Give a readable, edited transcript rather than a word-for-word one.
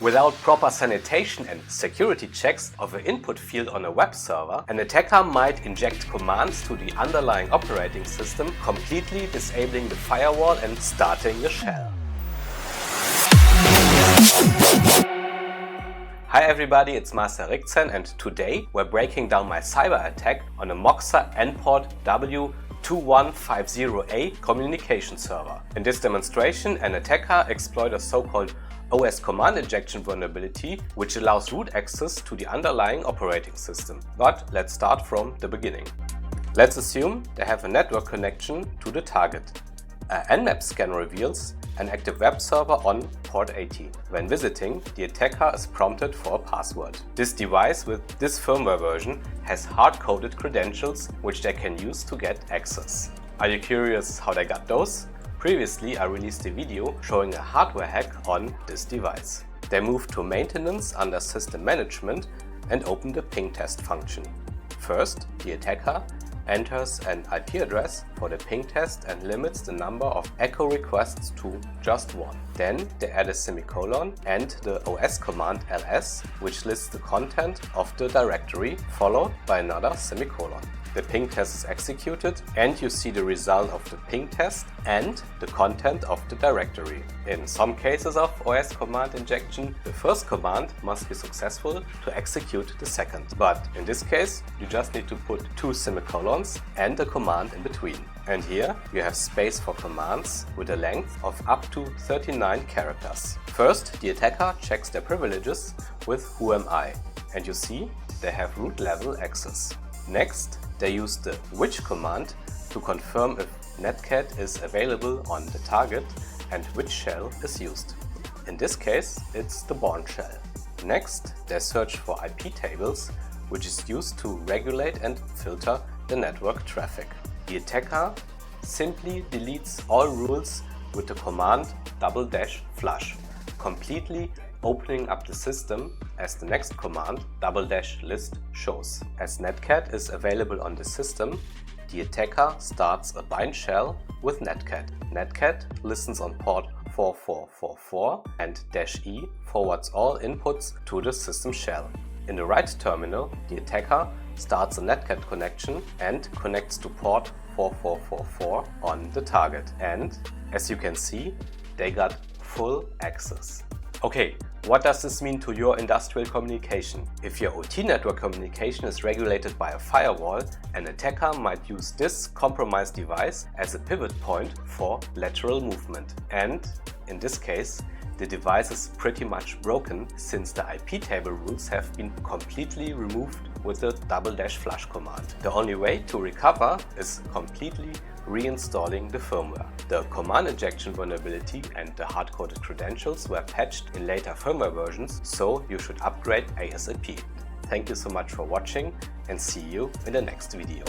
Without proper sanitation and security checks of the input field on a web server, an attacker might inject commands to the underlying operating system, completely disabling the firewall and starting the shell. Hi everybody, it's Master Rick-Cen, and today we're breaking down my cyber attack on a Moxa NPort W2150A communication server. In this demonstration, an attacker exploited a so-called OS command injection vulnerability, which allows root access to the underlying operating system. But let's start from the beginning. Let's assume they have a network connection to the target. An Nmap scan reveals an active web server on port 80. When visiting, the attacker is prompted for a password. This device with this firmware version has hard-coded credentials which they can use to get access. Are you curious how they got those? Previously, I released a video showing a hardware hack on this device. They moved to maintenance under system management and opened the ping test function. First, the attacker enters an IP address for the ping test and limits the number of echo requests to just one. Then they add a semicolon and the OS command ls, which lists the content of the directory, followed by another semicolon. The ping test is executed and you see the result of the ping test and the content of the directory. In some cases of OS command injection, the first command must be successful to execute the second. But in this case, you just need to put two semicolons and a command in between. And here you have space for commands with a length of up to 39 characters. First, the attacker checks their privileges with whoami, and you see they have root level access. Next, they use the which command to confirm if netcat is available on the target and which shell is used. In this case, it's the Bourne shell. Next, they search for IP tables, which is used to regulate and filter the network traffic. The attacker simply deletes all rules with the command ~flush, completely opening up the system, as the next command ~list shows. As netcat is available on the system, the attacker starts a bind shell with netcat. Netcat listens on port 4444 and -e forwards all inputs to the system shell. In the right terminal, the attacker starts a netcat connection and connects to port 4444 on the target. And as you can see, they got full access. Okay, what does this mean to your industrial communication? If your OT network communication is regulated by a firewall, an attacker might use this compromised device as a pivot point for lateral movement. And in this case, the device is pretty much broken since the IP table rules have been completely removed with the ~flush command. The only way to recover is completely reinstalling the firmware. The command injection vulnerability and the hard-coded credentials were patched in later firmware versions, so you should upgrade ASAP. Thank you so much for watching and see you in the next video.